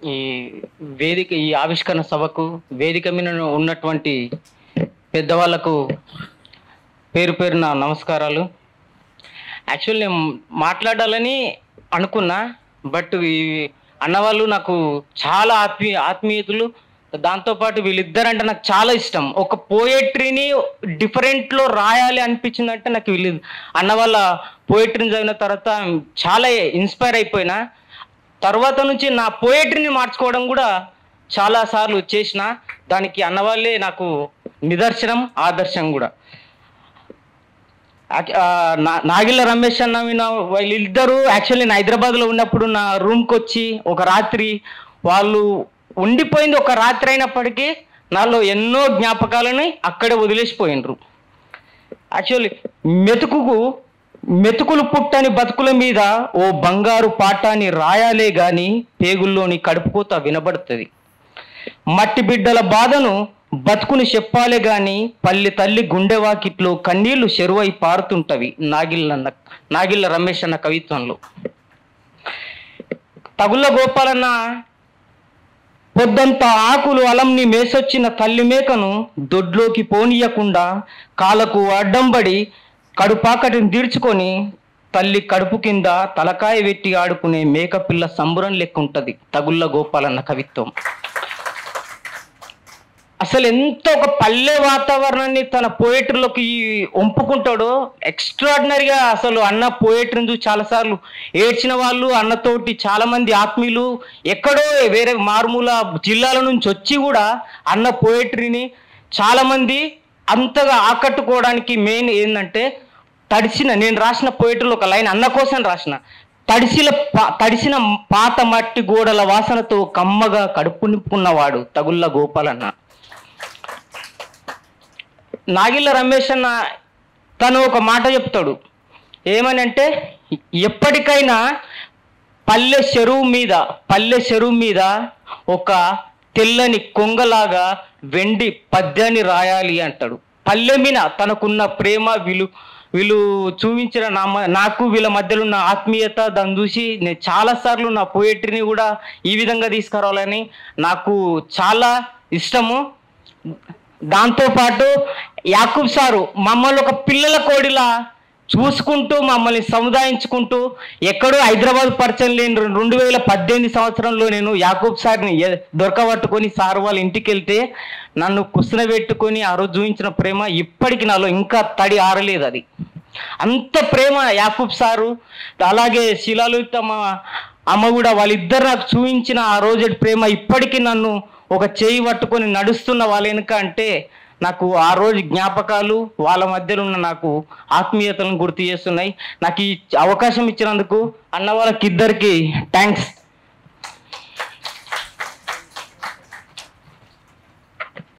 ఈ ఈ ఆవిష్కరణ సభకు వేదిక మీద ఉన్నటువంటి పెద్దవాళ్లకు పేరు పేరున నమస్కారాలు. యాక్చువల్లీ నేను మాట్లాడాలని అనుకున్నా, బట్ ఈ అన్నవాళ్ళు నాకు చాలా ఆత్మీయతలు. దాంతోపాటు వీళ్ళిద్దరంటే నాకు చాలా ఇష్టం. ఒక పోయట్రీని డిఫరెంట్లో రాయాలి అనిపించిందంటే నాకు వీళ్ళు అన్నవాళ్ళ పోయట్రీని చదివిన తర్వాత చాలా ఇన్స్పైర్ అయిపోయినా. తర్వాత నుంచి నా పోయట్రీని మార్చుకోవడం కూడా చాలాసార్లు చేసిన. దానికి అన్నవాళ్ళే నాకు నిదర్శనం, ఆదర్శం కూడా. నాగిళ్ళ రమేష్ అన్న వీళ్ళిద్దరూ యాక్చువల్లీ నేను హైదరాబాద్లో ఉన్నప్పుడు నా రూమ్కి వచ్చి ఒక రాత్రి వాళ్ళు ఉండిపోయింది ఒక రాత్రి అయినప్పటికీ నాలో ఎన్నో జ్ఞాపకాలని అక్కడే వదిలేసిపోయినరు. యాక్చువల్లీ మెతుకులు పుట్టని బతుకుల మీద ఓ బంగారు పాఠాన్ని రాయాలే గాని పేగుల్లోని కడుపుకోత వినబడుతుంది. మట్టి బిడ్డల బాధను బతుకుని చెప్పాలే గాని పల్లి తల్లి గుండెవాకిట్లో కన్నీళ్లు చెరువై పారుతుంటవి నాగిళ్ళ రమేష్ అన్న కవిత్వంలో. తగుళ్ళ గోపాలన్న పొద్దంతా ఆకులు అలంని మేసొచ్చిన తల్లి మేకను దొడ్లోకి పోనీయకుండా కాలకు అడ్డంబడి కడుపాకటిని తీర్చుకొని తల్లి కడుపు కింద తలకాయ వెట్టి ఆడుకునే మేకపిల్ల సంబురం లెక్కుంటది తగుళ్ళ గోపాలన్న కవిత్వం. అసలు ఎంత ఒక పల్లె వాతావరణాన్ని తన పోయట్రీలోకి ఒంపుకుంటాడో ఎక్స్ట్రాడినరీగా. అసలు అన్న పోయట్రీని చూసి చాలాసార్లు ఏడ్చిన వాళ్ళు, అన్నతోటి చాలామంది ఆత్మీయులు ఎక్కడో వేరే మారుమూల జిల్లాల నుంచి వచ్చి కూడా అన్న పోయట్రీని చాలామంది అంతగా ఆకట్టుకోవడానికి మెయిన్ ఏంటంటే నేను రాసిన పోయట్రీలో ఒక లైన్ అన్న కోసం రాసిన. తడిసిన పాత మట్టి గోడల వాసనతో కమ్మగా కడుపు నింపుకున్నవాడు తగుళ్ళ గోపాలన్న. నాగిళ్ళ రమేష్ అన్న తను ఒక మాట చెప్తాడు. ఏమని అంటే, ఎప్పటికైనా పల్లె చెరువు మీద ఒక తెల్లని కొంగలాగా వెండి పద్యాన్ని రాయాలి అంటాడు. పల్లె మీద తనకున్న ప్రేమ, వీళ్ళు చూపించిన నాకు వీళ్ళ మధ్యలో ఉన్న ఆత్మీయత, దాన్ని చూసి నేను చాలాసార్లు నా పోయట్రీని కూడా ఈ విధంగా తీసుకురావాలని నాకు చాలా ఇష్టము. దాంతోపాటు యాకూబ్ సారు మమ్మల్ని ఒక పిల్లల కోడిలా చూసుకుంటూ మమ్మల్ని సముదాయించుకుంటూ ఎక్కడో హైదరాబాద్ పరిచయం లేని 2018 సంవత్సరంలో నేను యాకూబ్ సార్ని దొరకబట్టుకొని సార్ వాళ్ళ ఇంటికి వెళ్తే నన్ను కుసనబెట్టుకొని ఆ రోజు చూపించిన ప్రేమ ఇప్పటికి నాలో ఇంకా తడి ఆరలేదు. అది అంత ప్రేమ యాకూబ్ సారు, అలాగే శిలాలుత అమ్మ కూడా, వాళ్ళిద్దరు నాకు చూపించిన ఆ రోజు ప్రేమ ఇప్పటికీ నన్ను ఒక చేయి పట్టుకొని నడుస్తున్న వాళ్ళ వెనుక అంటే నాకు ఆ రోజు జ్ఞాపకాలు, వాళ్ళ మధ్యలో ఉన్న నాకు ఆత్మీయతలను గుర్తు చేస్తున్నాయి. నాకు ఈ అవకాశం ఇచ్చినందుకు అన్న వాళ్ళకి ఇద్దరికి థ్యాంక్స్.